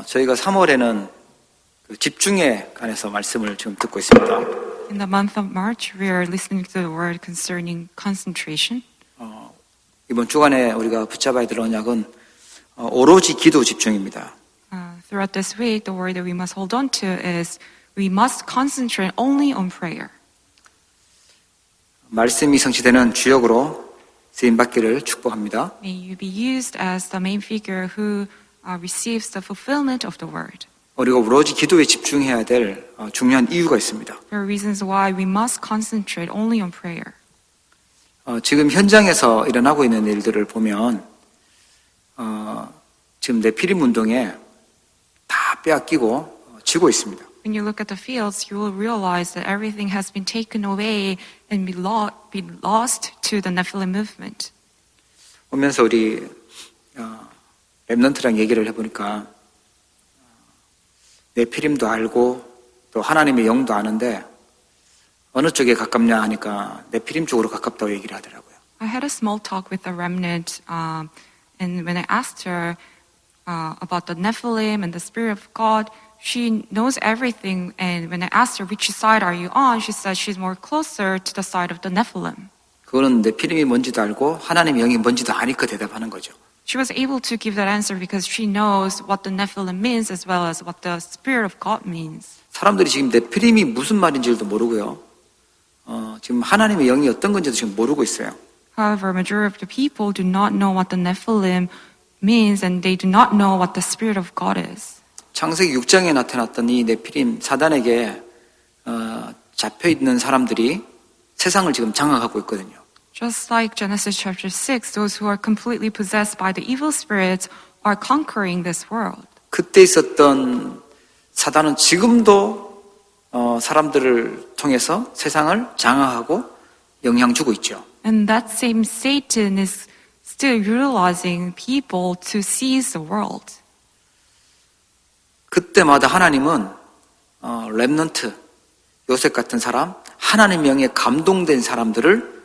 저희가 3월에는 집중에 관해서 말씀을 지금 듣고 있습니다. In the month of March, we are listening to the word concerning concentration. 이번 주간에 우리가 붙잡아야 될 언약은 오로지 기도 집중입니다. Throughout this week, the word that we must hold on to is we must concentrate only on prayer. 말씀이 성취되는 주역으로 쓰임받기를 축복합니다. May you be used as the main figure who receives the fulfillment of the word. 우리가 오로지 기도에 집중해야 될 중요한 이유가 있습니다. There are reasons why we must concentrate only on prayer. 지금 현장에서 일어나고 있는 일들을 보면 지금 네피림 운동에 다 빼앗기고 지고 있습니다. When you look at the fields, you will realize that everything has been taken away and be lost to the Nephilim movement. 오면서 우리 랩넌트랑 얘기를 해보니까 네피림도 알고 또 하나님의 영도 아는데 어느 쪽에 가깝냐 하니까 네피림 쪽으로 가깝다고 얘기를 하더라고요. I had a small talk with a remnant, and when I asked her about the Nephilim and the Spirit of God, she knows everything. And when I asked her which side are you on, she said she's more closer to the side of the Nephilim. 그거는 네피림이 뭔지도 알고 하나님의 영이 뭔지도 아니까 대답하는 거죠. She was able to give that answer because she knows what the Nephilim means as well as what the Spirit of God means. 사람들이 지금 네피림이 무슨 말인지도 모르고요. 지금 하나님의 영이 어떤 건지도 지금 모르고 있어요. However, majority of the people do not know what the Nephilim means and they do not know what the Spirit of God is. 창세기 6장에 나타났던 이 네피림 사단에게 잡혀 있는 사람들이 세상을 지금 장악하고 있거든요. Just like Genesis chapter 6, those who are completely possessed by the evil spirits are conquering this world. 그때 있었던 사단은 지금도 사람들을 통해서 세상을 장악하고 영향 주고 있죠. And that same Satan is still utilizing people to seize the world. 그때마다 하나님은 렘넌트, 요셉 같은 사람, 하나님의 영에 감동된 사람들을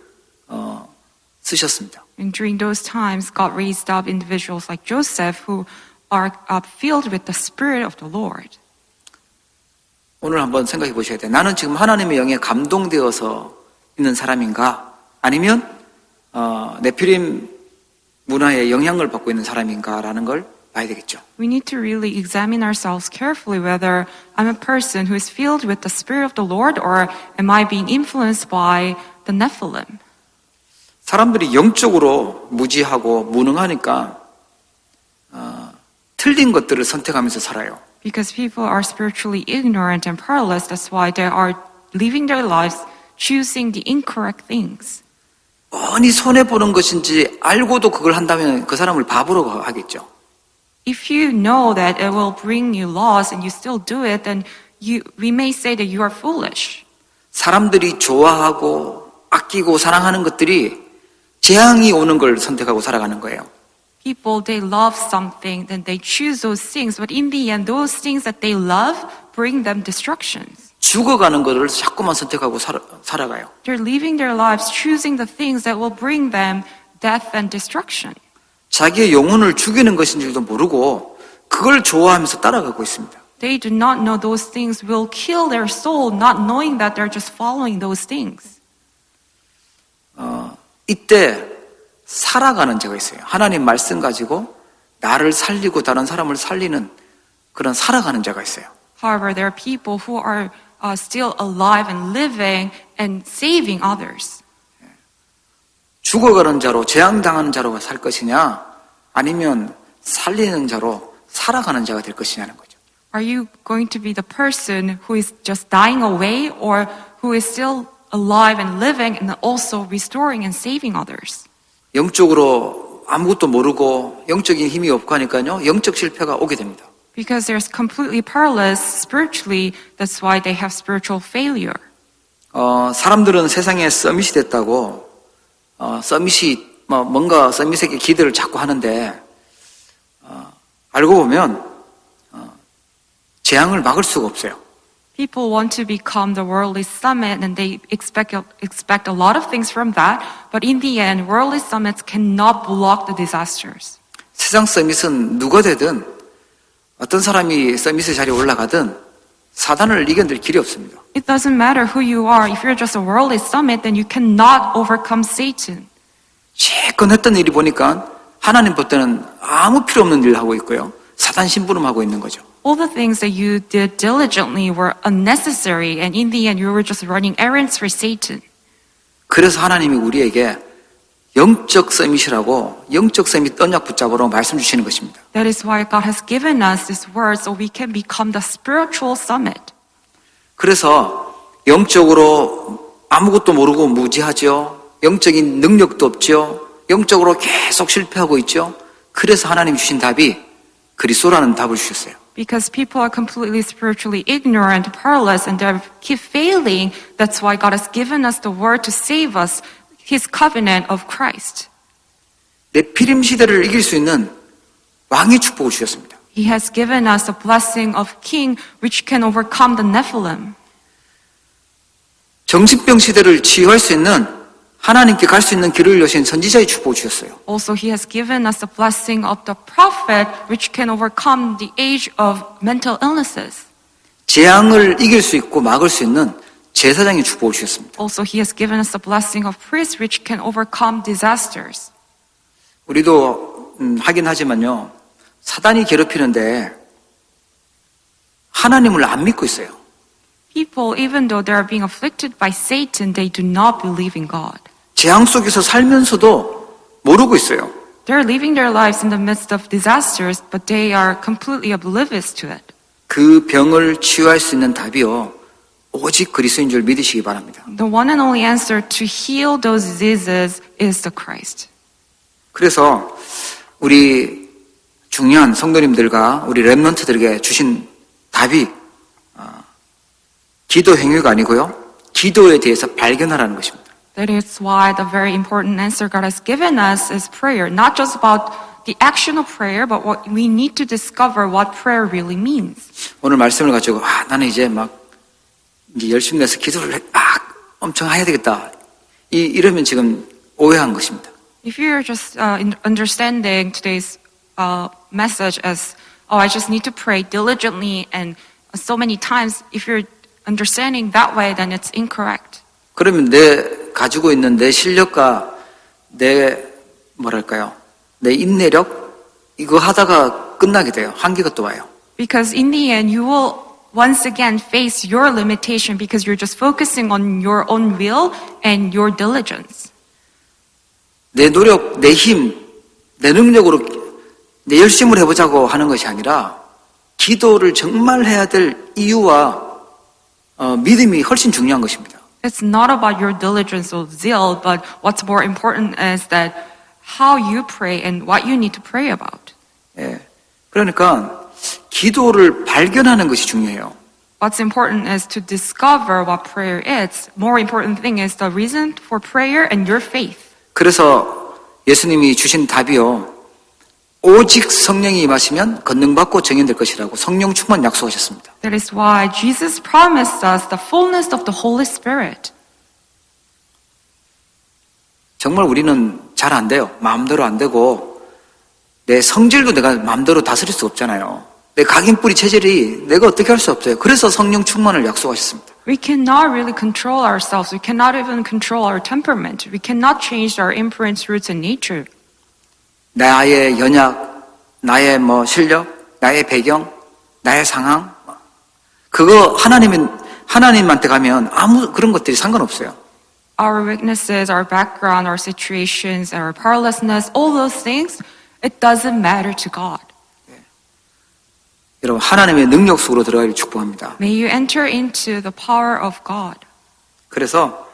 쓰셨습니다. And during those times, God raised up individuals like Joseph who are filled with the Spirit of the Lord. 오늘 한번 생각해 보셔야 돼요. 나는 지금 하나님의 영에 감동되어서 있는 사람인가? 아니면 네피림 문화에 영향을 받고 있는 사람인가라는 걸 봐야 되겠죠. We need to really examine ourselves carefully whether I'm a person who is filled with the Spirit of the Lord or am I being influenced by the Nephilim? 사람들이 영적으로 무지하고 무능하니까 틀린 것들을 선택하면서 살아요. Because people are spiritually ignorant and powerless, that's why they are living their lives choosing the incorrect things. 뻔히 손해보는 것인지 알고도 그걸 한다면 그 사람을 바보로 하겠죠. If you know that it will bring you loss and you still do it, then we may say that you are foolish. 사람들이 좋아하고 아끼고 사랑하는 것들이 재앙이 오는 걸 선택하고 살아가는 거예요. People, they love something, then they choose those things, but in the end, those things that they love bring them destructions. 죽어가는 것을 자꾸만 선택하고 살아가요. They're living their lives choosing the things that will bring them death and destruction. 자기의 영혼을 죽이는 것인지도 모르고 그걸 좋아하면서 따라가고 있습니다. They do not know those things will kill their soul, not knowing that they're just following those things. 이때 살아가는 자가 있어요. 하나님 말씀 가지고 나를 살리고 다른 사람을 살리는 그런 살아가는 자가 있어요. However, there are people who are still alive and living and saving others. 죽어가는 자로 재앙당하는 자로 살 것이냐 아니면 살리는 자로 살아가는 자가 될 것이냐는 거죠. Are you going to be the person who is just dying away or who is still alive and living and also restoring and saving others? 영적으로 아무것도 모르고 영적인 힘이 없고 하니까요. 영적 실패가 오게 됩니다. Because they're completely powerless spiritually, that's why they have spiritual failure. 사람들은 세상에 서밋이 됐다고 서밋이 뭔가 서밋에게 기대를 자꾸 하는데 알고 보면 재앙을 막을 수가 없어요. People want to become the worldly summit and they expect a lot of things from that, but in the end, worldly summits cannot block the disasters. 세상 서밋은 누가 되든 어떤 사람이 서밋의 자리에 올라가든 사단을 이겨낼 길이 없습니다. It doesn't matter who you are. If you're just a worldly summit, then you cannot overcome Satan. 실컷 했던 일이 보니까 하나님 볼 때는 아무 필요 없는 일을 하고 있고요. 사단 심부름하고 있는 거죠. All the things that you did diligently were unnecessary, and in the end, you were just running errands for Satan. 그래서 하나님이 우리에게 영적 서밋이라고 영적 서밋 언약 붙잡으러 말씀 주시는 것입니다. That is why God has given us this word so we can become the spiritual summit. 그래서 영적으로 아무것도 모르고 무지하죠. 영적인 능력도 없죠. 영적으로 계속 실패하고 있죠. 그래서 하나님 주신 답이 그리스도라는 답을 주셨어요. Because people are completely spiritually ignorant, powerless, and they keep failing. That's why God has given us the word to save us, His covenant of Christ. 네피림 시대를 이길 수 있는 왕의 축복을 주셨습니다. He has given us a blessing of king which can overcome the Nephilim. 정신병 시대를 치유할 수 있는 하나님께 갈 수 있는 길을 여신 선지자의 축복을 주셨어요. Also, He has given us the blessing of the prophet which can overcome the age of mental illnesses. 재앙을 이길 수 있고 막을 수 있는 제사장의 축복을 주셨습니다. Also, He has given us the blessing of priests which can overcome disasters. 우리도 하긴 하지만요. 사단이 괴롭히는데 하나님을 안 믿고 있어요. People, even though they are being afflicted by Satan, they do not believe in God. 재앙 속에서 살면서도 모르고 있어요. They're living their lives in the midst of disasters, but they are completely oblivious to it. 그 병을 치유할 수 있는 답이요. 오직 그리스도인 줄 믿으시기 바랍니다. The one and only answer to heal those diseases is the Christ. 그래서 우리 중요한 성도님들과 우리 렘넌트들에게 주신 답이 기도 행위가 아니고요. 기도에 대해서 발견하라는 것입니다. That is why the very important answer God has given us is prayer. Not just about the action of prayer, but what we need to discover what prayer really means. 오늘 말씀을 가지고 나는 이제 이제 열심히 내서 기도를 엄청 해야 되겠다. 이러면 지금 오해한 것입니다. If you're just understanding today's message as, oh, I just need to pray diligently and so many times, if you're understanding that way, then it's incorrect. 그러면 내 가지고 있는 내 실력과 내 인내력 이거 하다가 끝나게 돼요. 한계가 또 와요. Because in the end, you will once again face your limitation because you're just focusing on your own will and your diligence. 내 노력, 내 힘, 내 능력으로 내 열심을 해보자고 하는 것이 아니라 기도를 정말 해야 될 이유와 믿음이 훨씬 중요한 것입니다. It's not about your diligence or zeal, but what's more important is that how you pray and what you need to pray about. 예. 그러니까 기도를 발견하는 것이 중요해요. What's important is to discover what prayer is. More important thing is the reason for prayer and your faith. 그래서 예수님이 주신 답이요. 오직 성령이 임하시면 권능받고 정인될 것이라고 성령 충만 약속하셨습니다. That is why Jesus promised us the fullness of the Holy Spirit. 정말 우리는 잘 안 돼요. 마음대로 안 되고 내 성질도 내가 마음대로 다스릴 수 없잖아요. 내 각인뿌리 체질이 내가 어떻게 할 수 없어요. 그래서 성령 충만을 약속하셨습니다. We cannot really control ourselves. We cannot even control our temperament. We cannot change our imprints, roots, and nature. 나의 연약, 나의 실력, 나의 배경, 나의 상황, 그거 하나님한테 가면 아무 그런 것들이 상관없어요. Our weaknesses, our background, our situations, our powerlessness, all those things, it doesn't matter to God. 여러분 하나님의 능력 속으로 들어가기를 축복합니다. May you enter into the power of God. 그래서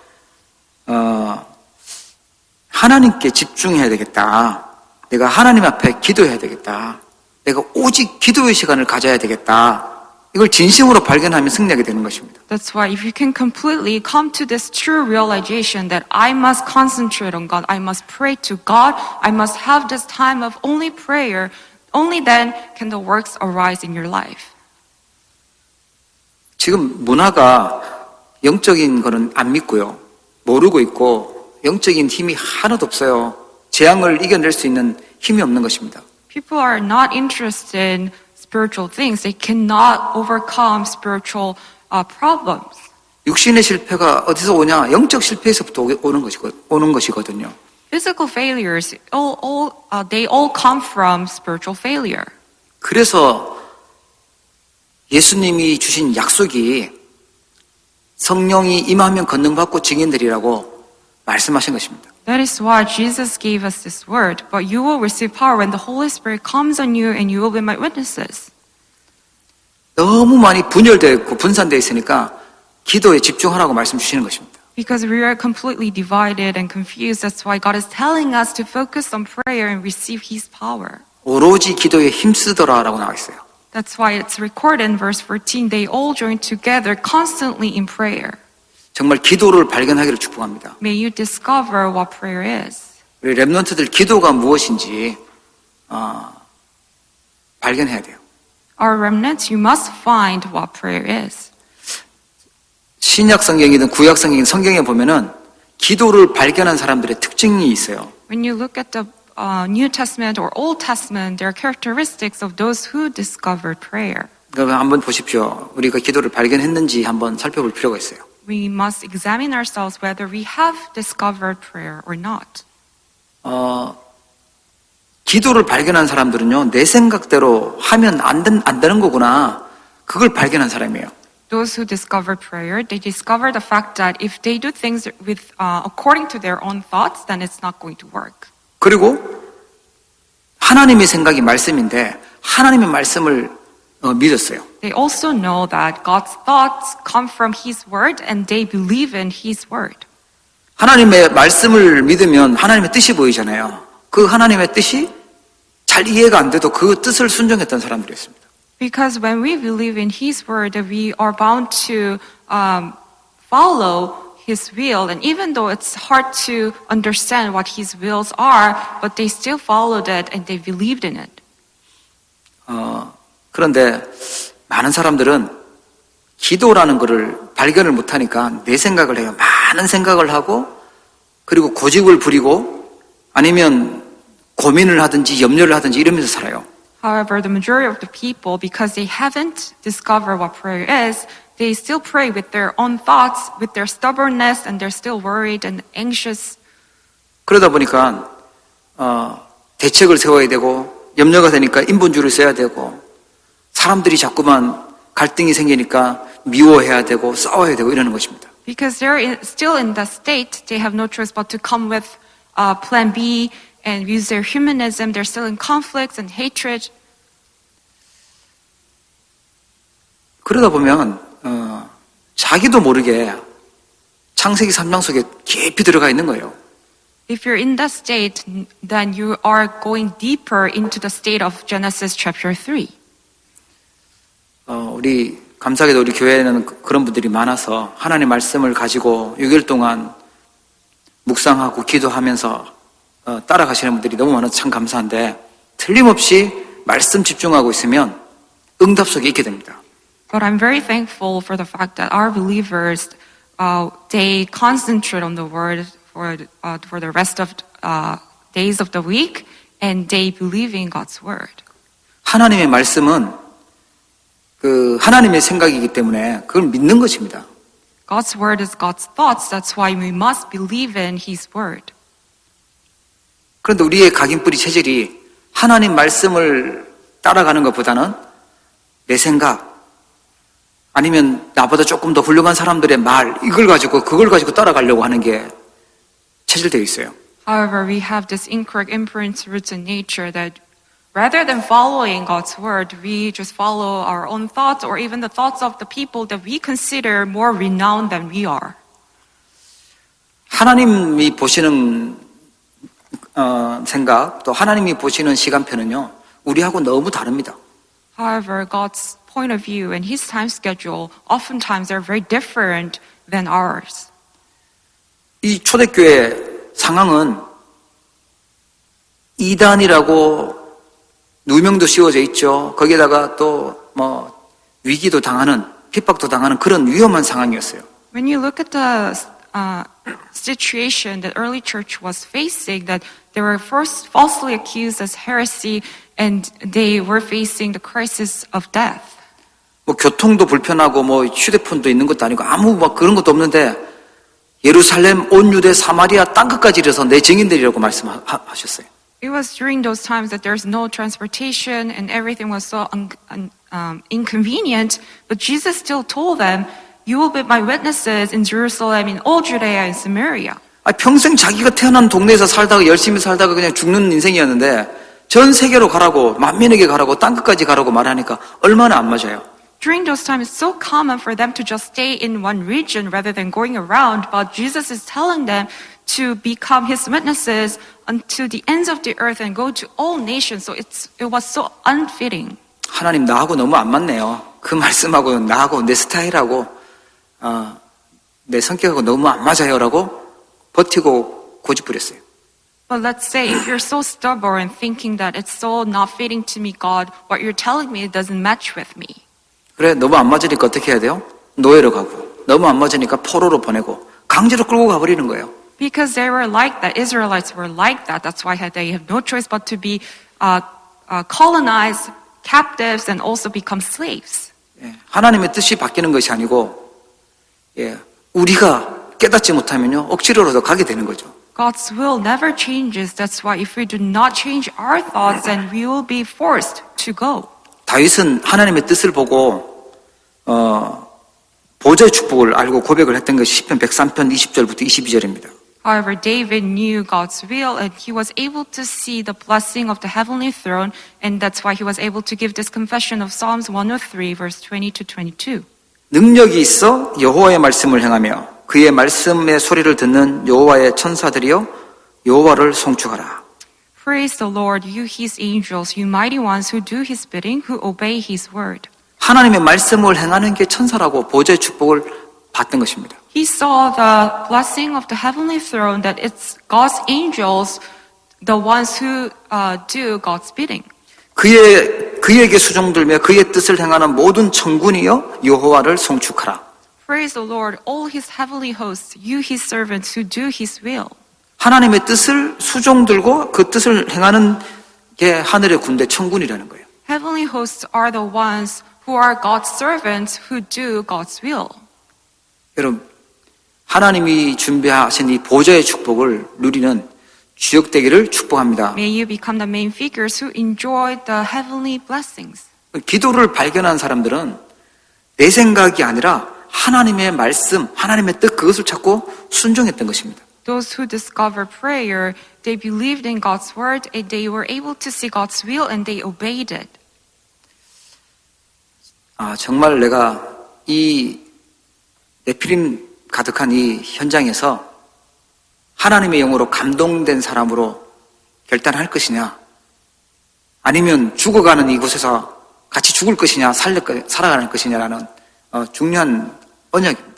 하나님께 집중해야 되겠다. 내가 하나님 앞에 기도해야 되겠다. 내가 오직 기도의 시간을 가져야 되겠다. 이걸 진심으로 발견하면 승리하게 되는 것입니다. That's why if you can completely come to this true realization that I must concentrate on God, I must pray to God, I must have this time of only prayer, only then can the works arise in your life. 지금 문화가 영적인 거는 안 믿고요. 모르고 있고 영적인 힘이 하나도 없어요. 재앙을 이겨낼 수 있는 힘이 없는 것입니다. People are not interested in spiritual things, they cannot overcome spiritual problems. 육신의 실패가 어디서 오냐? 영적 실패에서부터 오는 것이거든요. Physical failures, they all come from spiritual failure. 그래서 예수님이 주신 약속이 성령이 임하면 권능받고 증인들이라고 말씀하신 것입니다. That is why Jesus gave us this word. But you will receive power when the Holy Spirit comes on you and you will be my witnesses. 너무 많이 분열되어 있고 분산되어 있으니까 기도에 집중하라고 말씀 주시는 것입니다. Because we are completely divided and confused. That's why God is telling us to focus on prayer and receive His power. 오로지 기도에 힘쓰더라라고 나와 있어요. That's why it's recorded in verse 14. They all join together constantly in prayer. 정말 기도를 발견하기를 축복합니다. May you discover what prayer is. 우리 랩런트들 기도가 무엇인지 발견해야 돼요. Our remnants, you must find what prayer is. 신약 성경이든 구약 성경이든 성경에 보면은 기도를 발견한 사람들의 특징이 있어요. When you look at the New Testament or Old Testament, there are characteristics of those who discovered prayer. 그러면 한번 보십시오. 우리가 기도를 발견했는지 한번 살펴볼 필요가 있어요. We must examine ourselves whether we have discovered prayer or not. 기도를 발견한 사람들은요, 내 생각대로 하면 안 되는 거구나. 그걸 발견한 사람이에요. Those who discover prayer, they discover the fact that if they do things with according to their own thoughts, then it's not going to work. 그리고 하나님의 생각이 말씀인데 하나님의 말씀을 믿었어요. They also know that God's thoughts come from His word and they believe in His word. 하나님의 말씀을 믿으면 하나님의 뜻이 보이잖아요. 그 하나님의 뜻이 잘 이해가 안 돼도 그 뜻을 순종했던 사람들이었습니다. Because when we believe in His word, we are bound to follow His will. And even though it's hard to understand what His wills are, but they still followed it and they believed in it. 그런데 많은 사람들은 기도라는 것을 발견을 못하니까 내 생각을 해요. 많은 생각을 하고 그리고 고집을 부리고 아니면 고민을 하든지 염려를 하든지 이러면서 살아요. However, the majority of the people, because they haven't discovered what prayer is, they still pray with their own thoughts, with their stubbornness, and they're still worried and anxious. 그러다 보니까 대책을 세워야 되고 염려가 되니까 인본주의를 써야 되고 사람들이 자꾸만 갈등이 생기니까 미워해야 되고 싸워야 되고 이러는 것입니다. Because they're still in that state, they have no choice but to come with plan B and use their humanism. They're still in conflicts and hatred. 그러다 보면 자기도 모르게 창세기 3장 속에 깊이 들어가 있는 거예요. If you're in that state, then you are going deeper into the state of Genesis chapter 3. 우리 감사하게도 우리 교회에는 그런 분들이 많아서 하나님의 말씀을 가지고 6일 동안 묵상하고 기도하면서 따라가시는 분들이 너무 많아서 참 감사한데 틀림없이 말씀 집중하고 있으면 응답 속에 있게 됩니다. But I'm very thankful for the fact that our believers, they concentrate on the word for the rest of days of the week, and they believe in God's word. 하나님의 말씀은 그 하나님의 생각이기 때문에 그걸 믿는 것입니다. God's word is God's thoughts. That's why we must believe in His word. 그런데 우리의 각인뿌리 체질이 하나님 말씀을 따라가는 것보다는 내 생각 아니면 나보다 조금 더 훌륭한 사람들의 말 그걸 가지고 따라가려고 하는 게 체질되어 있어요. However, we have this incorrect imprints roots in nature that rather than following God's word, we just follow our own thoughts or even the thoughts of the people that we consider more renowned than we are. 하나님이 보시는 생각 또 하나님이 보시는 시간표는요 우리하고 너무 다릅니다. However, God's point of view and His time schedule oftentimes are very different than ours. 이 초대교회 상황은 이단이라고 누명도 씌워져 있죠. 거기에다가 또 위기도 당하는 핍박도 당하는 그런 위험한 상황이었어요. When you look at the situation that early church was facing, that they were first falsely accused as heresy, and they were facing the crisis of death. 뭐 교통도 불편하고 뭐 휴대폰도 있는 것도 아니고 아무 막 그런 것도 없는데 예루살렘 온 유대 사마리아 땅끝까지 이르러서 내 증인들이라고 말씀하셨어요. It was during those times that there's no transportation and everything was so inconvenient, but Jesus still told them, "You will be my witnesses in Jerusalem, in all Judea and Samaria." 평생 자기가 태어난 동네에서 살다가 열심히 살다가 그냥 죽는 인생이었는데 전 세계로 가라고 만민에게 가라고 땅끝까지 가라고 말하니까 얼마나 안 맞아요. During those times, it's so common for them to just stay in one region rather than going around, but Jesus is telling them to become his witnesses unto the ends of the earth and go to all nations. So it was so unfitting. 하나님 나하고 너무 안 맞네요. 그 말씀하고 나하고 내 스타일하고 내 성격하고 너무 안 맞아요라고 버티고 고집부렸어요. But let's say if you're so stubborn thinking that it's so not fitting to me, God, what you're telling me doesn't match with me. 그래 너무 안 맞으니까 어떻게 해야 돼요? 노예로 가고 너무 안 맞으니까 포로로 보내고 강제로 끌고 가버리는 거예요. Because they were like that, Israelites were like that. That's why they have no choice but to be colonized, captives, and also become slaves. 하나님의 뜻이 바뀌는 것이 아니고 우리가 깨닫지 못하면요 억지로라도 가게 되는 거죠. God's will never changes. That's why if we do not change our thoughts, then we will be forced to go. 다윗은 하나님의 뜻을 보고 보좌의 축복을 알고 고백을 했던 것이 시편 103편 20절부터 22절입니다. However, David knew God's will and he was able to see the blessing of the heavenly throne, and that's why he was able to give this confession of Psalms 103 verse 20 to 22. 능력이 있어 여호와의 말씀을 행하며 그의 말씀의 소리를 듣는 여호와의 천사들이여 여호와를 송축하라. Praise the Lord, you his angels, you mighty ones who do his bidding, who obey his word. 하나님의 말씀을 행하는 게 천사라고 보좌의 축복을 받던 것입니다. He saw the blessing of the heavenly throne, that it's God's angels, the ones who do God's bidding. 그에게 수종들며 그의 뜻을 행하는 모든 천군이여 여호와를 송축하라. Praise the Lord, all his heavenly hosts, you his servants who do his will. 하나님의 뜻을 수종들고 그 뜻을 행하는 게 하늘의 군대 천군이라는 거예요. Heavenly hosts are the ones who are God's servants who do God's will. 여러분, 하나님이 준비하신 이 보좌의 축복을 누리는 주역 되기를 축복합니다. May you become the main figures who enjoy the heavenly blessings. 기도를 발견한 사람들은 내 생각이 아니라 하나님의 말씀, 하나님의 뜻 그것을 찾고 순종했던 것입니다. Those who discover prayer, they believed in God's word and they were able to see God's will and they obeyed it. 정말 내가 이 네피림 가득한 이 현장에서 하나님의 영으로 감동된 사람으로 결단할 것이냐, 아니면 죽어가는 이곳에서 같이 죽을 것이냐, 살아가는 것이냐라는 중요한 언약입니다.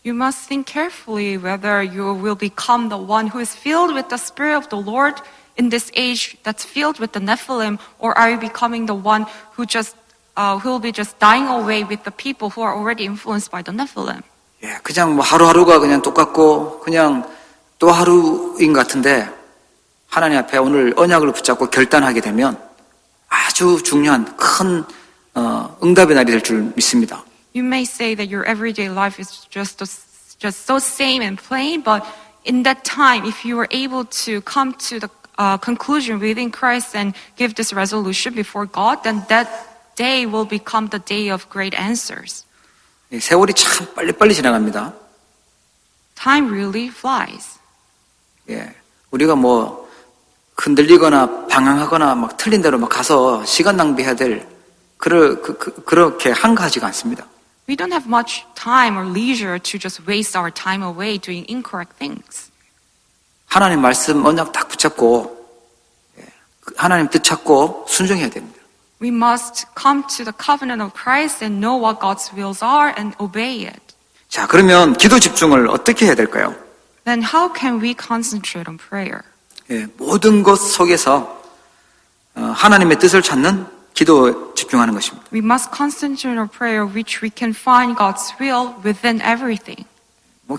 You must think carefully whether you will become the one who is filled with the Spirit of the Lord in this age that's filled with the Nephilim, or are you becoming the one who will be just dying away with the people who are already influenced by the Nephilim? 그냥 뭐 하루하루가 그냥 똑같고 그냥 또 하루인 것 같은데 하나님 앞에 오늘 언약을 붙잡고 결단하게 되면 아주 중요한 큰 응답의 날이 될 줄 믿습니다. You may say that your everyday life is just so same and plain, but in that time, if you were able to come to the conclusion within Christ and give this resolution before God, then that day will become the day of great answers. 세월이 참 빨리빨리 지나갑니다. Time really flies. 우리가 뭐 흔들리거나 방황하거나 막 틀린 대로 막 가서 시간 낭비해야 될 그렇게 한가하지가 않습니다. We don't have much time or leisure to just waste our time away doing incorrect things. 하나님 말씀 언약 딱 붙잡고 하나님 뜻 찾고 순종해야 됩니다. We must come to the covenant of Christ and know what God's wills are and obey it. 자, 그러면 기도 집중을 어떻게 해야 될까요? Then how can we concentrate on prayer? 모든 것 속에서 하나님의 뜻을 찾는 기도에 집중하는 것입니다. We must concentrate on prayer, which we can find God's will within everything.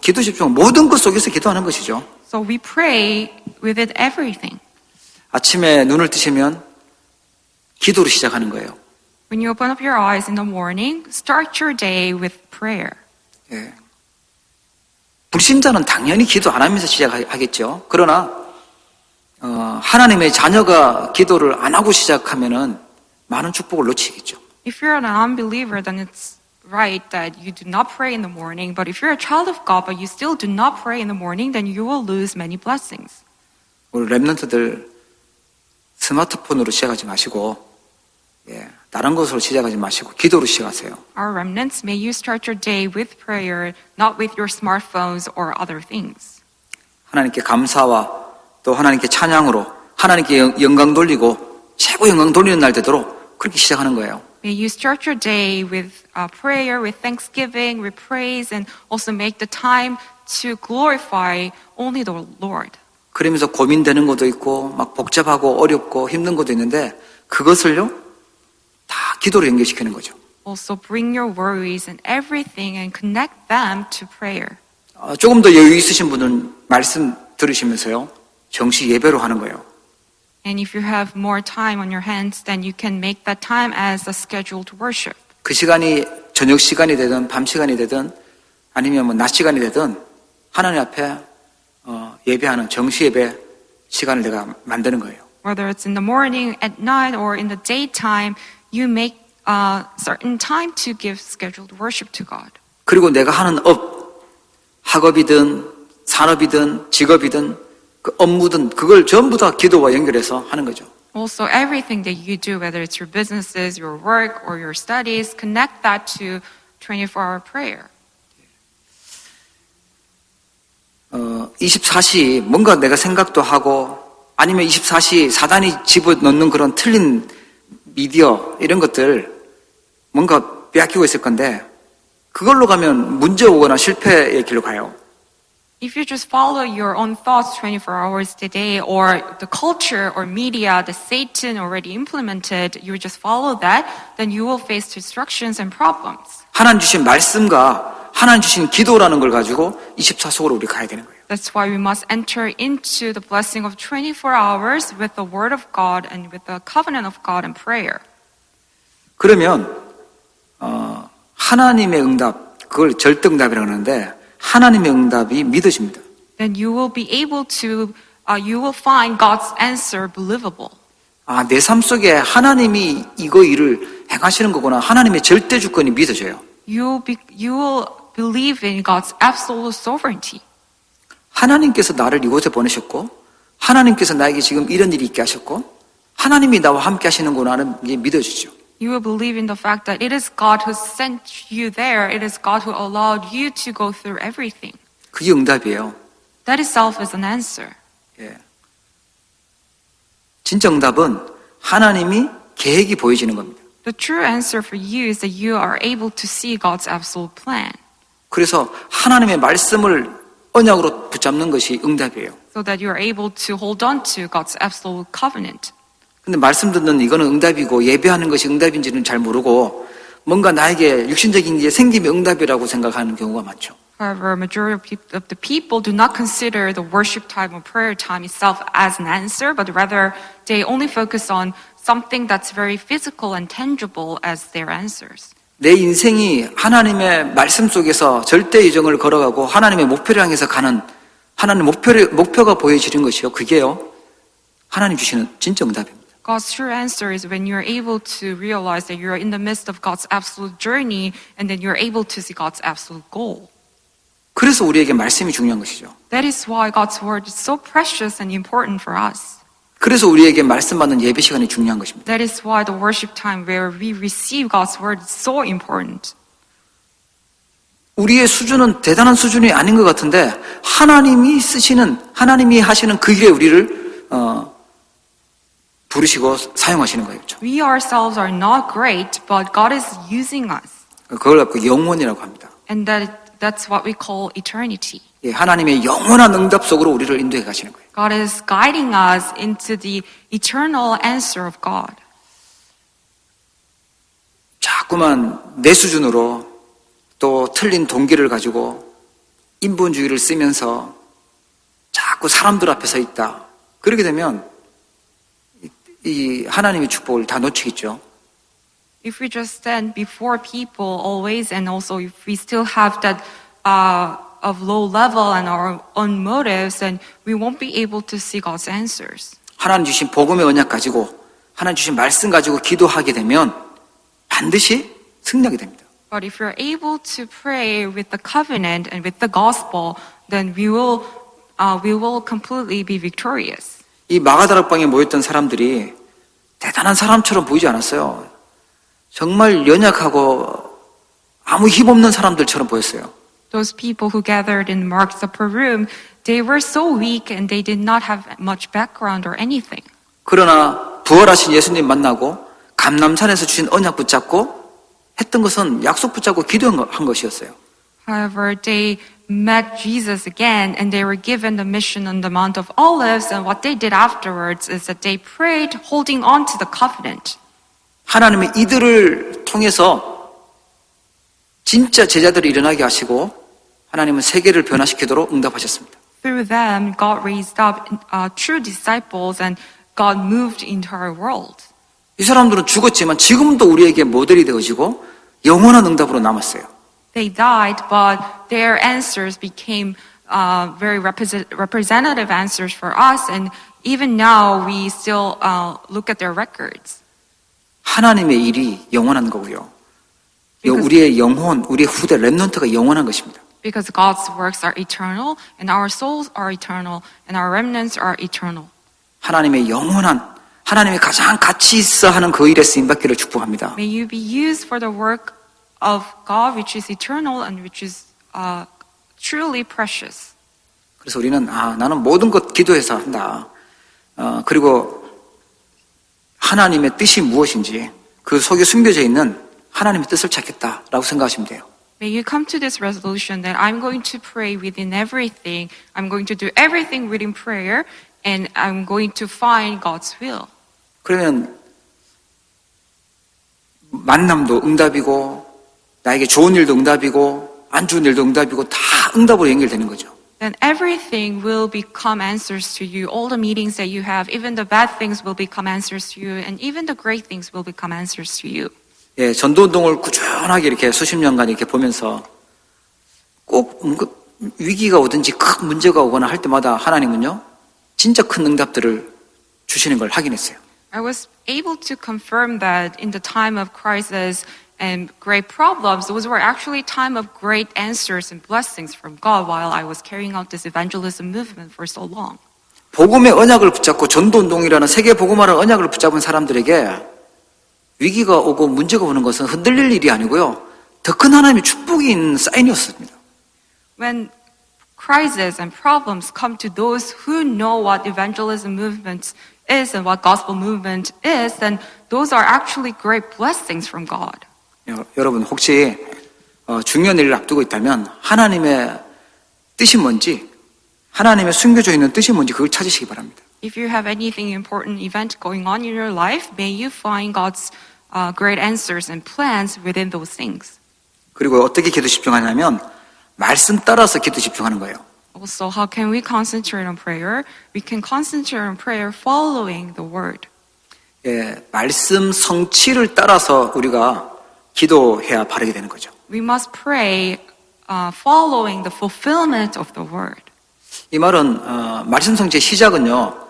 기도 집중 모든 것 속에서 기도하는 것이죠. So we pray within everything. 아침에 눈을 뜨시면 기도로 시작하는 거예요. When you open up your eyes in the morning, start your day with prayer. 예. 불신자는 당연히 기도 안 하면서 시작하겠죠. 그러나 하나님의 자녀가 기도를 안 하고 시작하면은 많은 축복을 놓치겠죠. If you're an unbeliever, then it's right that you do not pray in the morning. But if you're a child of God, but you still do not pray in the morning, then you will lose many blessings. 우리 랩런트들 스마트폰으로 시작하지 마시고, 예, 다른 것으로 시작하지 마시고 기도로 시작하세요. Our remnants, may you start your day with prayer, not with your smartphones or other things. 하나님께 감사와 또 하나님께 찬양으로 하나님께 영광 돌리고 최고 영광 돌리는 날 되도록 그렇게 시작하는 거예요. May you start your day with prayer, with thanksgiving, with praise, and also make the time to glorify only the Lord. 그러면서 고민되는 것도 있고 막 복잡하고 어렵고 힘든 것도 있는데 그것을요 다 기도로 연결시키는 거죠. Also bring your worries and everything and connect them to prayer. 조금 더 여유 있으신 분은 말씀 들으시면서요 정시 예배로 하는 거예요. And if you have more time on your hands, then you can make that time as a scheduled worship. 그 시간이 저녁 시간이 되든 밤 시간이 되든 아니면 뭐 낮 시간이 되든 하나님 앞에 예배하는 정시 예배 시간을 내가 만드는 거예요. Whether it's in the morning, at night, or in the daytime, you make a certain time to give scheduled worship to God. 그리고 내가 하는 학업이든 산업이든 직업이든 그 업무든 그걸 전부 다 기도와 연결해서 하는 거죠. Also, everything that you do, whether it's your businesses, your work, or your studies, connect that to 24-hour prayer. 24시 뭔가 내가 생각도 하고 아니면 24시 사단이 집어넣는 그런 틀린 미디어 이런 것들 뭔가 빼앗기고 있을 건데 그걸로 가면 문제 오거나 실패의 길로 가요. If you just follow your own thoughts 24 hours a day, or the culture or media that Satan already implemented, you just follow that, then you will face distractions and problems. 하나님 주신 말씀과 하나님 주신 기도라는 걸 가지고 24속으로 우리 가야 되는 거예요. That's why we must enter into the blessing of 24 hours with the Word of God and with the covenant of God and prayer. 그러면 하나님의 응답, 그걸 절대응답이라고 하는데 하나님의 응답이 믿어집니다. Then you will be able to, you will find God's answer believable. 내 삶 속에 하나님이 이거 일을 행하시는 거구나. 하나님의 절대 주권이 믿어져요. You will believe in God's absolute sovereignty. 하나님께서 나를 이곳에 보내셨고 하나님께서 나에게 지금 이런 일이 있게 하셨고 하나님이 나와 함께 하시는구나 하는 게 믿어지죠. You will believe in the fact that it is God who sent you there. It is God who allowed you to go through everything. 그게 응답이에요. That itself is an answer. 예. 진짜 응답은 하나님이 계획이 보여지는 겁니다. The true answer for you is that you are able to see God's absolute plan. 그래서 하나님의 말씀을 언약으로 붙잡는 것이 응답이에요. So that you are able to hold on to God's absolute covenant. 근데 말씀 듣는 이거는 응답이고 예배하는 것이 응답인지는 잘 모르고 뭔가 나에게 육신적인 게 생기면 응답이라고 생각하는 경우가 많죠. However, a majority of the people do not consider the worship time or prayer time itself as an answer, but rather they only focus on something that's very physical and tangible as their answers. 내 인생이 하나님의 말씀 속에서 절대 예정을 걸어가고 하나님의 목표를 향해서 가는 하나님 목표가 보여지는 것이요. 그게요. 하나님 주시는 진짜 응답입니다. God's true answer is when you're able to realize that you're in the midst of God's absolute journey and then you're able to see God's absolute goal. 그래서 우리에게 말씀이 중요한 것이죠. That is why God's word is so precious and important for us. 그래서 우리에게 말씀 받는 예배 시간이 중요한 것입니다. That is why the worship time where we receive God's word is so important. 우리의 수준은 대단한 수준이 아닌 것 같은데 하나님이 하시는 그 일에 우리를 부르시고 사용하시는 거예요. 그렇죠? We ourselves are not great, but God is using us. 그걸 갖고 영원이라고 합니다. And that's what we call eternity. 예, 하나님의 영원한 응답 속으로 우리를 인도해 가시는 거예요. God is guiding us into the eternal answer of God. 자꾸만 내 수준으로 또 틀린 동기를 가지고 인본주의를 쓰면서 자꾸 사람들 앞에 서 있다. 그렇게 되면 이 하나님의 축복을 다 놓치겠죠. If we just stand before people always, and also if we still have that of low level and our own motives, then we won't be able to see God's answers. 하나님 주신 복음의 언약 가지고 하나님 주신 말씀 가지고 기도하게 되면 반드시 승리하게 됩니다. But if you're able to pray with the covenant and with the gospel, then we will completely be victorious. 이 마가다락방에 모였던 사람들이 대단한 사람처럼 보이지 않았어요. 정말 연약하고 아무 힘없는 사람들처럼 보였어요. Those people who gathered in Mark's upper room, they were so weak and they did not have much background or anything. 그러나 부활하신 예수님 만나고 감람산에서 주신 언약 붙잡고 했던 것은 약속 붙잡고 기도한 것이었어요. However, they met Jesus again and they were given the mission on the Mount of Olives, and what they did afterwards is that they prayed holding on to the covenant. 하나님의 이들을 통해서 진짜 제자들이 일어나게 하시고 하나님은 세계를 변화시키도록 응답하셨습니다. Through them, God raised up true disciples and God moved into our world. 이 사람들은 죽었지만 지금도 우리에게 모델이 되어지고 영원한 응답으로 남았어요. They died, but their answers became very representative answers for us, and even now we still look at their records. 하나님의 일이 영원한 거고요. 우리의 영혼, 우리의 후대 렘넌트가 영원한 것입니다. Because God's works are eternal, and our souls are eternal, and our remnants are eternal. 하나님의 영원한, 하나님의 가장 가치 있어 하는 그 일에 쓰임받기를 축복합니다. May you be used for the work of God, which is eternal and which is truly precious. 그래서 우리는 나는 모든 것 기도해서 한다. 그리고 하나님의 뜻이 무엇인지 그 속에 숨겨져 있는 하나님의 뜻을 찾겠다라고 생각하시면 돼요. May you come to this resolution that I'm going to pray within everything. I'm going to do everything within prayer, and I'm going to find God's will. 그러면 만남도 응답이고 나에게 좋은 일도 응답이고 안 좋은 일도 응답이고 다 응답으로 연결되는 거죠. Then everything will become answers to you. All the meetings that you have, even the bad things will become answers to you, and even the great things will become answers to you. 예, 전도운동을 꾸준하게 이렇게 수십 년간 이렇게 보면서 꼭 위기가 오든지 큰 문제가 오거나 할 때마다 하나님은요, 진짜 큰 응답들을 주시는 걸 확인했어요. I was able to confirm that in the time of crisis and great problems, those were actually time of great answers and blessings from God while I was carrying out this evangelism movement for so long. 복음의 언약을 붙잡고 전도운동이라는 세계 복음화를 언약을 붙잡은 사람들에게 위기가 오고 문제가 오는 것은 흔들릴 일이 아니고요. 더 큰 하나님의 축복이 있는 사인이었습니다. When crises and problems come to those who know what evangelism movement is and what gospel movement is, then those are actually great blessings from God. 여러분 혹시 중요한 일을 앞두고 있다면 하나님의 뜻이 뭔지, 하나님의 숨겨져 있는 뜻이 뭔지 그걸 찾으시기 바랍니다. If you have anything important event going on in your life, may you find God's great answers and plans within those things. 그리고 어떻게 기도 집중하냐면 말씀 따라서 기도 집중하는 거예요. Also, how can we concentrate on prayer? We can concentrate on prayer following the word. 예, 말씀 성취를 따라서 우리가 기도해야 바르게 되는 거죠. We must pray following the fulfillment of the word. 이 말은 말씀 성취의 시작은요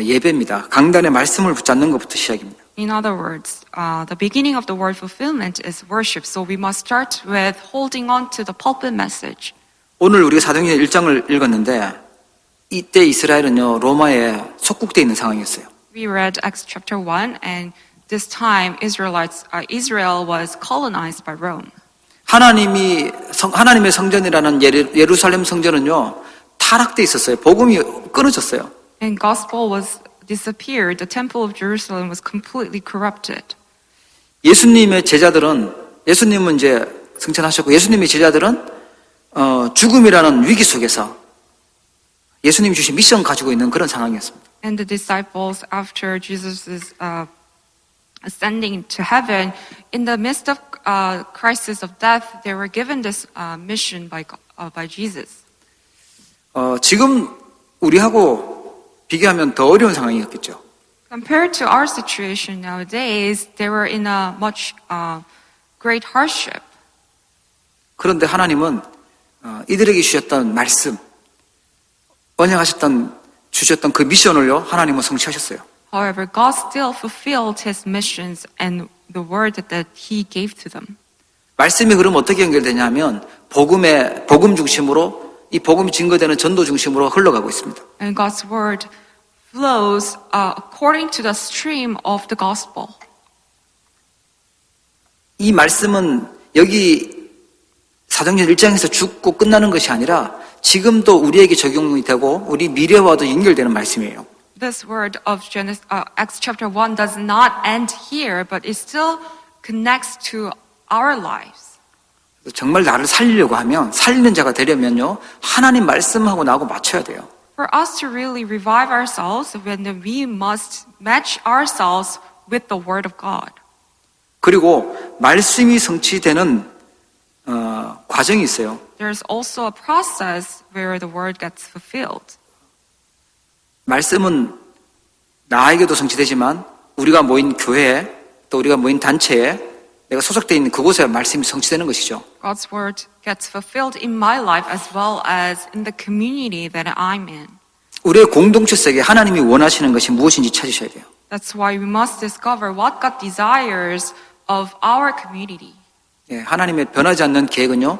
예배입니다. 강단의 말씀을 붙잡는 것부터 시작입니다. In other words, the beginning of the word fulfillment is worship. So we must start with holding on to the pulpit message. 오늘 우리가 사도행전 1장을 읽었는데 이때 이스라엘은요 로마에 속국되어 있는 상황이었어요. We read Acts chapter 1, and this time Israel was colonized by Rome. 하나님의 성전이라는 예루살렘 성전은요 타락돼 있었어요. 복음이 끊어졌어요. And gospel was disappeared. The temple of Jerusalem was completely corrupted. 예수님의 제자들은 예수님은 이제 승천하셨고 예수님의 제자들은 죽음이라는 위기 속에서 예수님이 주신 미션 가지고 있는 그런 상황이었습니다. And the disciples, after Jesus' ascending to heaven, in the midst of crisis of death, they were given this mission by Jesus. 지금 우리하고 비교하면 더 어려운 상황이었겠죠. Compared to our situation nowadays, they were in a much great hardship. 그런데 하나님은 이들에게 주셨던 말씀, 주셨던 그 미션을요, 하나님은 성취하셨어요. However, God still fulfilled His missions and the word that He gave to them. 말씀이 그럼 어떻게 연결되냐면 복음 중심으로 이 복음이 증거되는 전도 중심으로 흘러가고 있습니다. And God's word flows according to the stream of the gospel. 이 말씀은 여기 사도행전 1장에서 죽고 끝나는 것이 아니라 지금도 우리에게 적용이 되고 우리 미래와도 연결되는 말씀이에요. This word of Acts chapter 1 does not end here, but it still connects to our lives. 정말 나를 살리려고 하면 살리는 자가 되려면요 하나님 말씀하고 나하고 맞춰야 돼요. For us to really revive ourselves, then we must match ourselves with the word of God. 그리고 말씀이 성취되는 과정이 있어요. There's also a process where the word gets fulfilled. 말씀은 나에게도 성취되지만 우리가 모인 교회에 또 우리가 모인 단체에 내가 소속되어 있는 그곳에 말씀이 성취되는 것이죠. God's word gets fulfilled in my life as well as in the community that I'm in. 우리의 공동체 속에 하나님이 원하시는 것이 무엇인지 찾으셔야 돼요. That's why we must discover what God desires of our community. 예, 하나님의 변하지 않는 계획은요,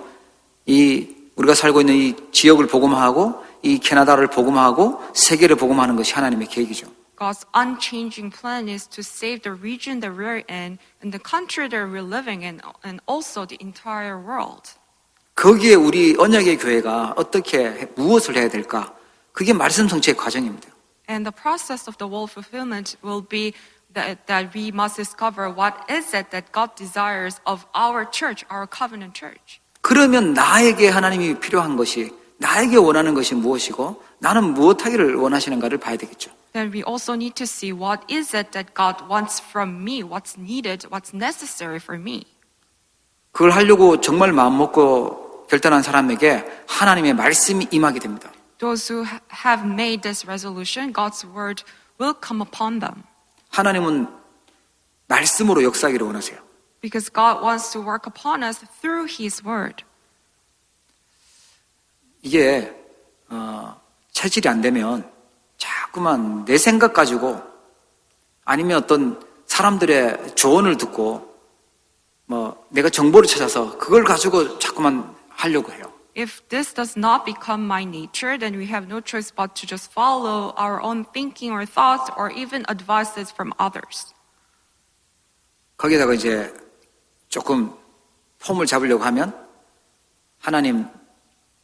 우리가 살고 있는 이 지역을 복음화하고 이 캐나다를 복음화하고 세계를 복음화하는 것이 하나님의 계획이죠. God's unchanging plan is to save the region that we're in and the country that we're living in and also the entire world. 거기에 우리 언약의 교회가 무엇을 해야 될까? 그게 말씀 성취의 과정입니다. And the process of the world fulfillment will be that we must discover what is it that God desires of our church, our covenant church. 그러면 나에게 하나님이 필요한 것이, 나에게 원하는 것이 무엇이고 나는 무엇 하기를 원하시는가를 봐야 되겠죠. Then we also need to see what is it that God wants from me, what's needed, what's necessary for me. 그걸 하려고 정말 마음먹고 결단한 사람에게 하나님의 말씀이 임하게 됩니다. Those who have made this resolution, God's word will come upon them. 하나님은 말씀으로 역사하기를 원하세요. Because God wants to work upon us through His word. 이게 체질이 안 되면 자꾸만 내 생각 가지고 아니면 어떤 사람들의 조언을 듣고 내가 정보를 찾아서 그걸 가지고 자꾸만 하려고 해요. If this does not become my nature, then we have no choice but to just follow our own thinking or thoughts or even advices from others. 거기에다가 이제 조금 폼을 잡으려고 하면 하나님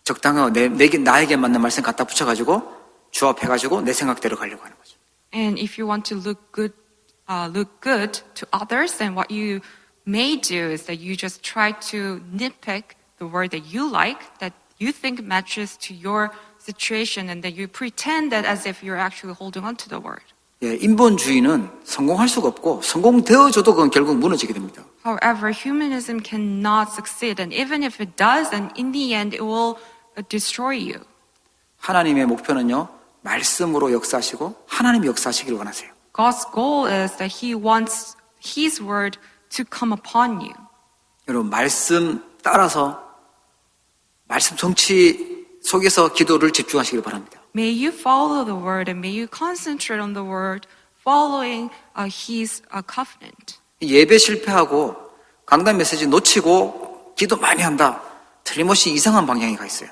적당하고 나에게 맞는 말씀 갖다 붙여가지고 조합해가지고 내 생각대로 가려고 하는 거죠. And if you want to look good to others, then what you may do is that you just try to nitpick the word that you like, that you think matches to your situation, and that you pretend that as if you're actually holding on to the word. 예, 인본주의는 성공할 수가 없고 성공되어져도 그건 결국 무너지게 됩니다. However, humanism cannot succeed, and even if it does, then in the end it will destroy you. 하나님의 목표는요, 말씀으로 역사하시고 하나님이 역사하시기를 원하세요. God's goal is that He wants His word to come upon you. 여러분, 말씀 따라서 말씀 성취 속에서 기도를 집중하시길 바랍니다. May you follow the word and may you concentrate on the word following His covenant. 예배 실패하고 강단 메시지 놓치고 기도 많이 한다. 틀림없이 이상한 방향이 가 있어요.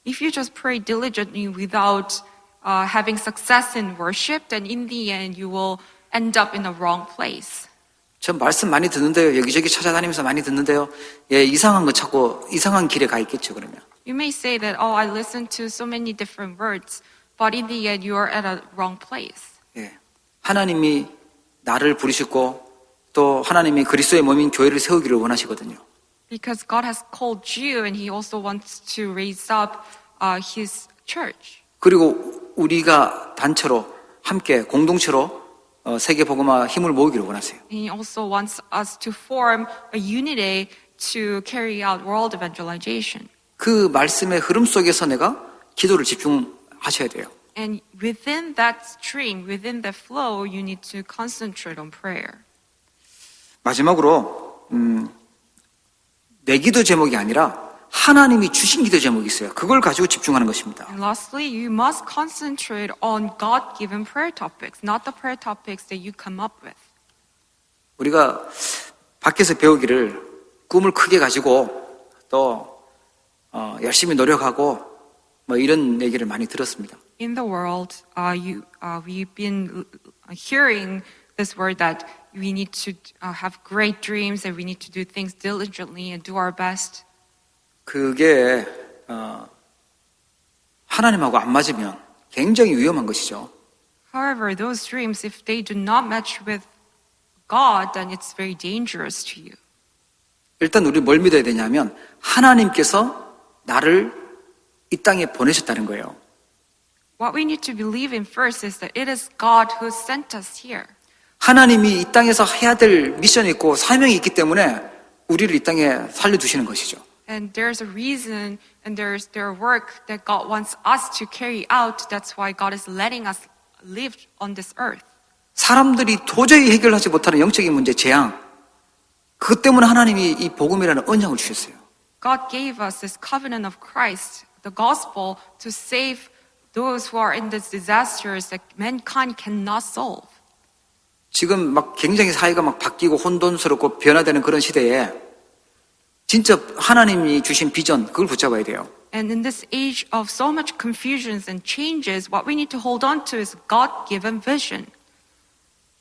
If you just pray diligently without having success in worship, then in the end you will end up in the wrong place. 전 말씀 많이 듣는데요. 여기저기 찾아다니면서 많이 듣는데요. 예, 이상한 거 찾고 이상한 길에 가 있겠죠, 그러면. You may say that, oh, I listen to so many different words, but in the end you are at a wrong place. 예. 하나님이 나를 부르시고 또 하나님이 그리스도의 몸인 교회를 세우기를 원하시거든요. Because God has called you and He also wants to raise up His church. 그리고 우리가 단체로 함께 공동체로 세계 복음화 힘을 모으기를 원하세요. And He also wants us to form a unity to carry out world evangelization. 그 말씀의 흐름 속에서 내가 기도를 집중하셔야 돼요. And within that stream, within that flow, you need to concentrate on prayer. 마지막으로 내 기도 제목이 아니라 하나님이 주신 기도 제목이 있어요. 그걸 가지고 집중하는 것입니다. And lastly, you must concentrate on God-given prayer topics, not the prayer topics that you come up with. 우리가 밖에서 배우기를 꿈을 크게 가지고 또 열심히 노력하고 뭐 이런 얘기를 많이 들었습니다. In the world, we've been hearing this word that we need to have great dreams and we need to do things diligently and do our best. 그게 하나님하고 안 맞으면 굉장히 위험한 것이죠. However, those dreams, if they do not match with God, then it's very dangerous to you. 일단 우리 뭘 믿어야 되냐면 하나님께서 나를 이 땅에 보내셨다는 거예요. What we need to believe in first is that it is God who sent us here. 하나님이 이 땅에서 해야 될 미션이 있고 사명이 있기 때문에 우리를 이 땅에 살려두시는 것이죠. And there's a reason and there's work that God wants us to carry out. That's why God is letting us live on this earth. 사람들이 도저히 해결하지 못하는 영적인 문제, 재앙. 그것 때문에 하나님이 이 복음이라는 언약을 주셨어요. God gave us this covenant of Christ, the gospel, to save those who are in these disasters that mankind cannot solve. 지금 막 굉장히 사회가 막 바뀌고 혼돈스럽고 변화되는 그런 시대에 진짜 하나님이 주신 비전, 그걸 붙잡아야 돼요. And in this age of so much confusions and changes, what we need to hold on to is God-given vision.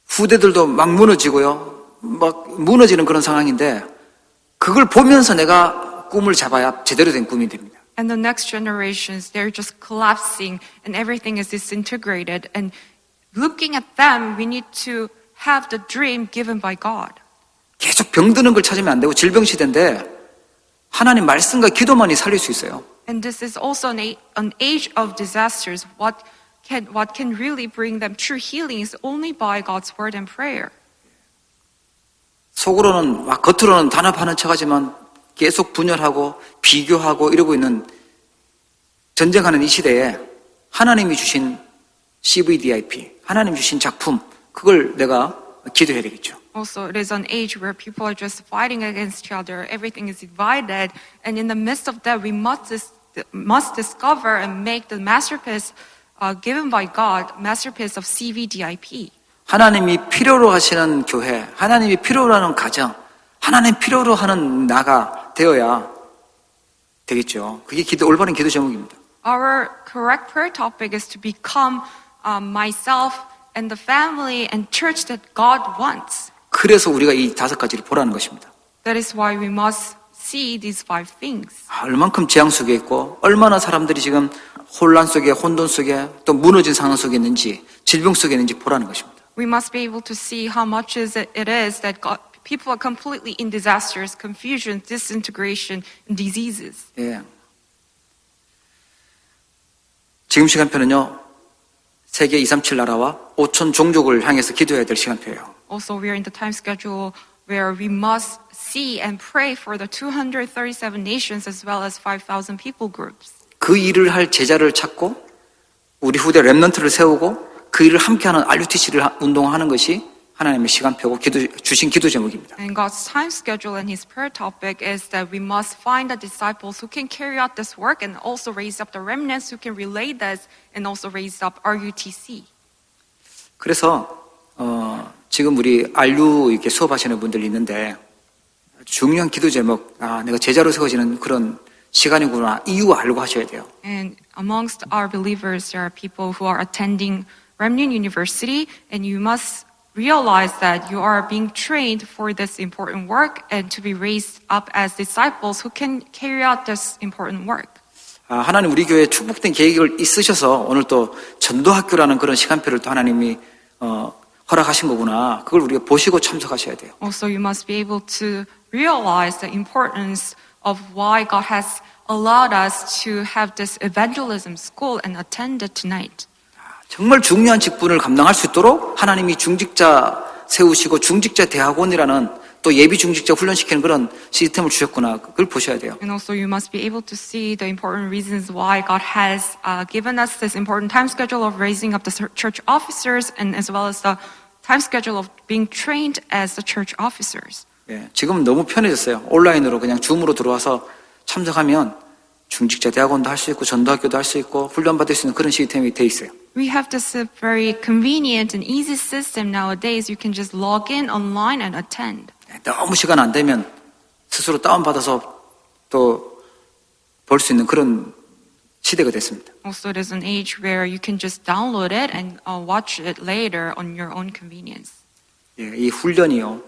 후대들도 막 무너지고요. 막 무너지는 그런 상황인데 그걸 보면서 내가 꿈을 잡아야 제대로 된 꿈이 됩니다. And the next generations, they're just collapsing and everything is disintegrated. And looking at them, we need to have the dream given by God. 계속 병드는 걸 찾으면 안 되고 질병 시대인데 하나님 말씀과 기도만이 살릴 수 있어요. And this is also an age of disasters. What can really bring them true healing is only by God's word and prayer. 속으로는 막 겉으로는 단합하는 척하지만 계속 분열하고 비교하고 이러고 있는 전쟁하는 이 시대에 하나님이 주신 CVDIP, 하나님 주신 작품, 그걸 내가 기도해야 되겠죠. Also, it is an age where people are just fighting against each other. Everything is divided. And in the midst of that, we must discover and make the masterpiece given by God, masterpiece of CVDIP. 하나님이 필요로 하시는 교회, 하나님이 필요로 하는 가정, 하나님 필요로 하는 나가 되어야 되겠죠. 그게 올바른 기도 제목입니다. Our correct prayer topic is to become myself and the family and church that God wants. 그래서 우리가 이 5가지를 보라는 것입니다. That is why we must see these 5 things. 얼만큼 재앙 속에 있고 얼마나 사람들이 지금 혼란 속에 혼돈 속에 또 무너진 상황 속에 있는지 질병 속에 있는지 보라는 것입니다. We must be able to see how much it is that people are completely in disasters, confusion, disintegration, and diseases. 예. 지금 시간표는요. 세계 237 나라와 5천 종족을 향해서 기도해야 될 시간표예요. Also, we are in the time schedule where we must see and pray for the 237 nations as well as 5,000 people groups. 그 일을 할 제자를 찾고 우리 후대 렘넌트를 세우고 그 일을 함께하는 RUTC를 운동하는 것이 하나님의 시간표고 주신 기도 제목입니다. And God's time schedule and His prayer topic is that we must find the disciples who can carry out this work and also raise up the remnants who can relay this and also raise up RUTC. 그래서 지금 우리 RU 이렇게 수업하시는 분들 있는데 중요한 기도 제목, 내가 제자로 세워지는 그런 시간이구나 이유 알고 하셔야 돼요. And amongst our believers, there are people who are attending Remnant University, and you must realize that you are being trained for this important work and to be raised up as disciples who can carry out this important work. 하나님 우리 교회에 축복된 계획을 있으셔서 오늘 또 전도학교라는 그런 시간표를 또 하나님이 허락하신 거구나. 그걸 우리가 보시고 참석하셔야 돼요. Also, you must be able to realize the importance of why God has allowed us to have this evangelism school and attend it tonight. 정말 중요한 직분을 감당할 수 있도록 하나님이 중직자 세우시고 중직자 대학원이라는 또 예비 중직자 훈련시키는 그런 시스템을 주셨구나. 그걸 보셔야 돼요. And also, you must be able to see the important reasons why God has given us this important time schedule of raising up the church officers, and as well as the time schedule of being trained as the church officers. 예, 지금은 너무 편해졌어요. 온라인으로 그냥 줌으로 들어와서 참석하면 중직자 대학원도 할 수 있고 전도학교도 할 수 있고 훈련받을 수 있는 그런 시스템이 돼 있어요. We have this very convenient and easy system nowadays. You can just log in online and attend. 너무 시간 안 되면 스스로 다운받아서 또 볼 수 있는 그런 시대가 됐습니다. Also, it is an age where you can just download it and watch it later on your own convenience. 예, 이 훈련이요.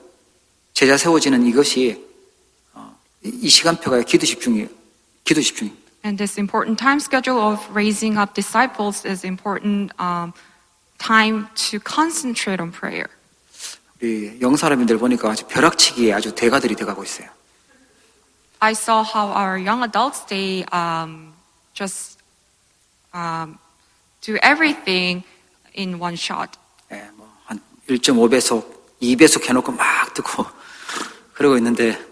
제자 세워지는 이것이 이 시간표가 기도 집중이에요. 기도 집중입니다. And this important time schedule of raising up disciples is important time to concentrate on prayer. 우리 영사람들 보니까 아주 벼락치기에 아주 대가들이 돼가고 있어요. I saw how our young adults, they just do everything in one shot. 예, 한 1.5배속, 2배속 해놓고 막 듣고 그러고 있는데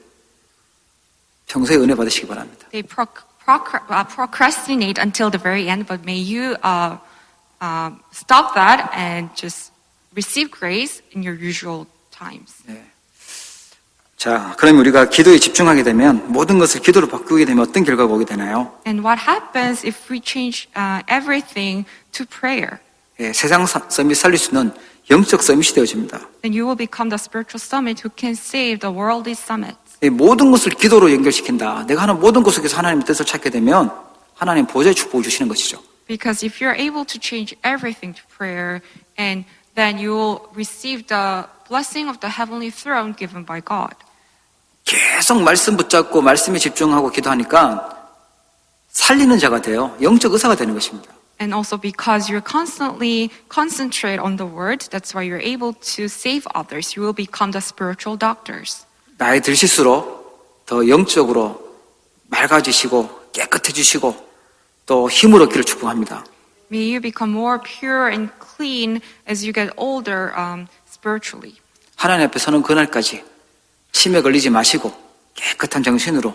평소에 은혜 받으시기 바랍니다. They procrastinate until the very end, but may you stop that and just receive grace in your usual times. 예. 자, 그럼 우리가 기도에 집중하게 되면 모든 것을 기도로 바꾸게 되면 어떤 결과가 오게 되나요? And what happens if we change everything to prayer? 예, 세상 서밋 살릴 수 있는 영적 서밋이 되어집니다. Then you will become the spiritual summit who can save the worldly summits. 이 모든 것을 기도로 연결시킨다. 내가 하는 모든 것 속에서 하나님의 뜻을 찾게 되면 하나님 보좌의 축복을 주시는 것이죠. Because if you're able to change everything to prayer, and then you will receive the blessing of the heavenly throne given by God. 계속 말씀 붙잡고 말씀에 집중하고 기도하니까 살리는 자가 돼요. 영적 의사가 되는 것입니다. And also because you're constantly concentrate on the word, that's why you're able to save others. You will become the spiritual doctors. 나이 들실수록 더 영적으로 맑아지시고 깨끗해지시고 또 힘을 얻기를 축복합니다. May you become more pure and clean as you get older spiritually. 하나님 앞에 서는 그날까지 심에 걸리지 마시고 깨끗한 정신으로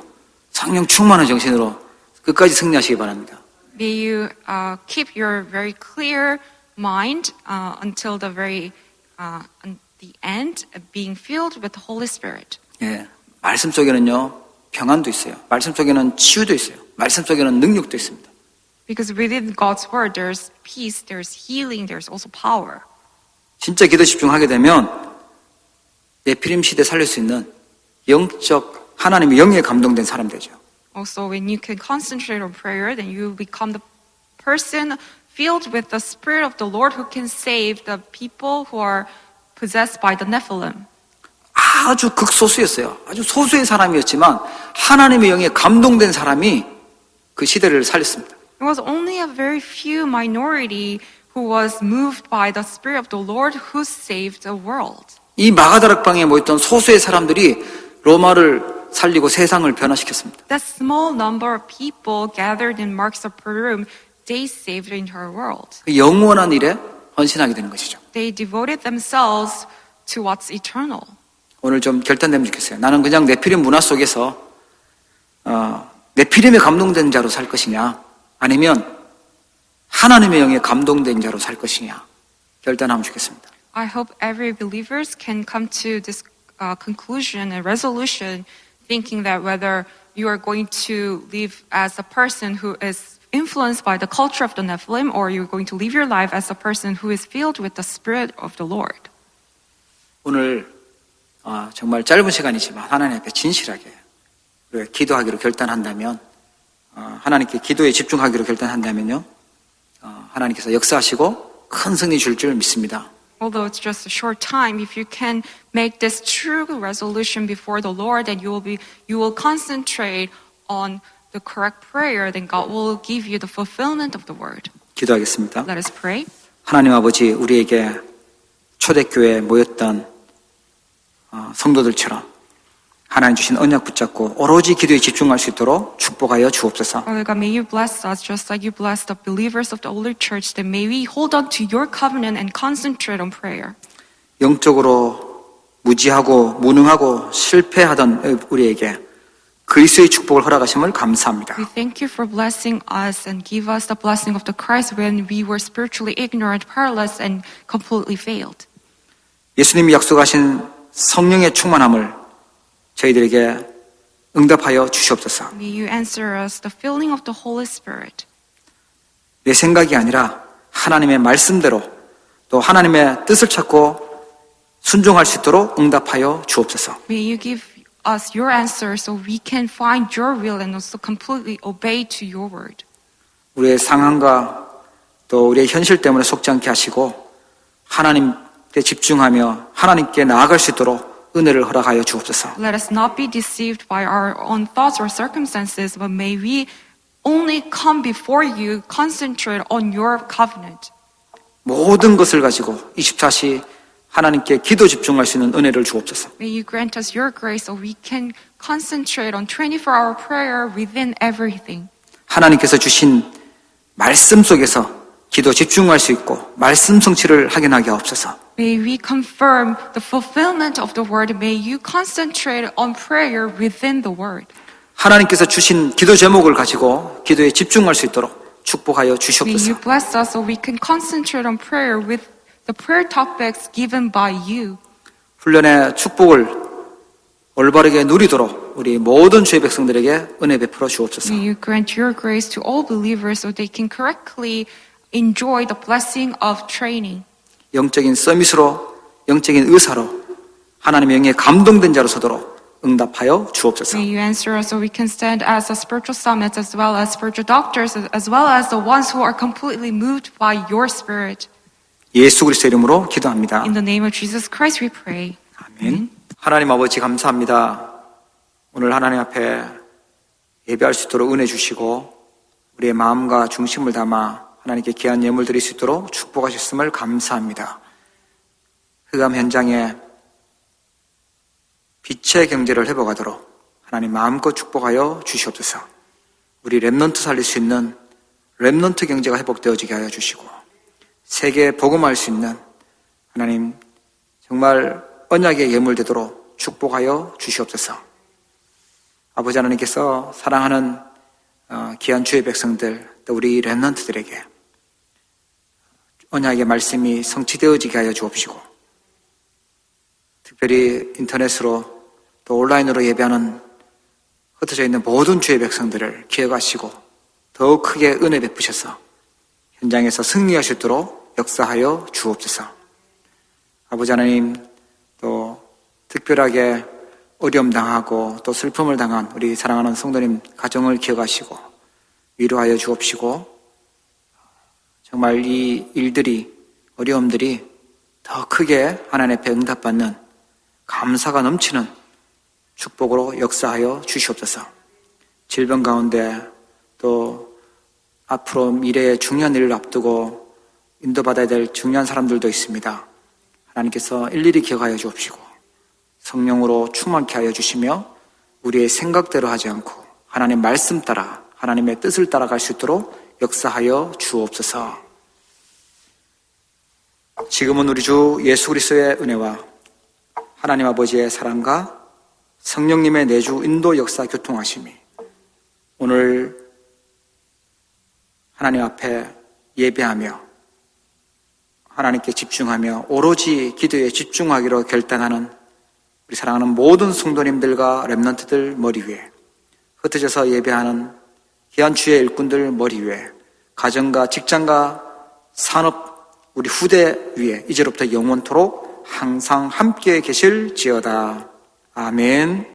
성령 충만한 정신으로 끝까지 승리하시기 바랍니다. May you keep your very clear mind until the very the end, being filled with the Holy Spirit. 예, 말씀 속에는요 평안도 있어요. 말씀 속에는 치유도 있어요. 말씀 속에는 능력도 있습니다. Because within God's word, there's peace, there's healing, there's also power. 진짜 기도 집중하게 되면 네피림 시대 살릴 수 있는 영적 하나님의 영에 감동된 사람 되죠. Also, when you can concentrate on prayer, then you become the person filled with the Spirit of the Lord who can save the people who are possessed by the Nephilim. 아주 극소수였어요. 아주 소수의 사람이었지만 하나님의 영에 감동된 사람이 그 시대를 살렸습니다. It was only a very few minority who was moved by the Spirit of the Lord who saved the world. 이 마가다락방에 모였던 소수의 사람들이 로마를 살리고 세상을 변화시켰습니다. That small number of people gathered in Mark's upper room, they saved the entire world. 그 영원한 일에 헌신하게 되는 것이죠. They devoted themselves to what's eternal. 오늘 좀 결단되면 좋겠어요. 나는 그냥 네피림 문화 속에서 네피림에 감동된 자로 살 것이냐 아니면 하나님의 영에 감동된 자로 살 것이냐 결단하면 좋겠습니다. I hope every believers can come to this conclusion and resolution thinking that whether you are going to live as a person who is influenced by the culture of the Nephilim or you're going to live your life as a person who is filled with the Spirit of the Lord. 오늘 정말 짧은 시간이지만 하나님 앞에 진실하게 기도하기로 결단한다면 하나님께 기도에 집중하기로 결단한다면요 하나님께서 역사하시고 큰 승리 줄 믿습니다. Although it's just a short time, if you can make this true resolution before the Lord, and you will concentrate on the correct prayer, then God will give you the fulfillment of the word. 기도하겠습니다. Let us pray. 하나님 아버지 우리에게 초대교회에 모였던 성도들처럼 하나님 주신 언약 붙잡고 오로지 기도에 집중할 수 있도록 축복하여 주옵소서. Father God, may you bless us just like you blessed the believers of the Holy Church, that may we hold on to your covenant and concentrate on prayer. 영적으로 무지하고 무능하고 실패하던 우리에게 그리스도의 축복을 허락하심을 감사합니다. We thank you for blessing us and give us the blessing of the Christ when we were spiritually ignorant, powerless, and completely failed. 예수님이 약속하신 성령의 충만함을 저희들에게 응답하여 주시옵소서. May you answer us the filling of the Holy Spirit. 내 생각이 아니라 하나님의 말씀대로 또 하나님의 뜻을 찾고 순종할 수 있도록 응답하여 주옵소서. May you give us your answer so we can find your will and also completely obey to your word. 우리의 상황과 또 우리의 현실 때문에 속지 않게 하시고 하나님께 집중하며 하나님께 나아갈 수 있도록 은혜를 허락하여 주옵소서. Let us not be deceived by our own thoughts or circumstances, but may we only come before you, concentrate on your covenant. 모든 것을 가지고 24시 하나님께 기도 집중할 수 있는 은혜를 주옵소서. May you grant us your grace so we can concentrate on 24-hour prayer within everything. 하나님께서 주신 말씀 속에서 기도 집중할 수 있고 말씀 성취를 확인하게 하옵소서. May we confirm the fulfillment of the word. May you concentrate on prayer within the word. 하나님께서 주신 기도 제목을 가지고 기도에 집중할 수 있도록 축복하여 May 주시옵소서. you bless us so we can concentrate on prayer with the prayer topics given by you. 훈련의 축복을 올바르게 누리도록 우리 모든 주의 백성들에게 은혜 베풀어 주옵소서. May you grant your grace to all believers so they can correctly enjoy the blessing of training. 영적인 서밋으로 영적인 의사로 하나님의 영에 감동된 자로 서도록 응답하여 주옵소서. May you answer us so we can stand as a spiritual summits as well as spiritual doctors as well as the ones who are completely moved by your spirit. 예수 그리스도 이름으로 기도합니다. In the name of Jesus Christ we pray. 아멘. 하나님 아버지 감사합니다. 오늘 하나님 앞에 예배할 수 있도록 은혜 주시고 우리의 마음과 중심을 담아 하나님께 귀한 예물 드릴 수 있도록 축복하셨음을 감사합니다. 흑암 현장에 빛의 경제를 회복하도록 하나님 마음껏 축복하여 주시옵소서. 우리 렘넌트 살릴 수 있는 렘넌트 경제가 회복되어지게 하여 주시고 세계에 복음할 수 있는 하나님 정말 언약의 예물 되도록 축복하여 주시옵소서. 아버지 하나님께서 사랑하는 귀한 주의 백성들 또 우리 렘넌트들에게 언약의 말씀이 성취되어지게 하여 주옵시고 특별히 인터넷으로 또 온라인으로 예배하는 흩어져 있는 모든 주의 백성들을 기억하시고 더욱 크게 은혜 베푸셔서 현장에서 승리할 수 있도록 역사하여 주옵소서. 아버지 하나님 또 특별하게 어려움 당하고 또 슬픔을 당한 우리 사랑하는 성도님 가정을 기억하시고 위로하여 주옵시고 정말 이 일들이 어려움들이 더 크게 하나님 앞에 응답받는 감사가 넘치는 축복으로 역사하여 주시옵소서. 질병 가운데 또 앞으로 미래의 중요한 일을 앞두고 인도받아야 될 중요한 사람들도 있습니다. 하나님께서 일일이 기억하여 주옵시고 성령으로 충만케 하여 주시며 우리의 생각대로 하지 않고 하나님의 말씀 따라 하나님의 뜻을 따라갈 수 있도록 역사하여 주옵소서. 지금은 우리 주 예수 그리스도의 은혜와 하나님 아버지의 사랑과 성령님의 내주 인도 역사 교통하심이 오늘 하나님 앞에 예배하며 하나님께 집중하며 오로지 기도에 집중하기로 결단하는 우리 사랑하는 모든 성도님들과 렘넌트들 머리 위에 흩어져서 예배하는 귀한 주의 일꾼들 머리 위에 가정과 직장과 산업 우리 후대 위에 이제로부터 영원토록 항상 함께 계실지어다. 아멘.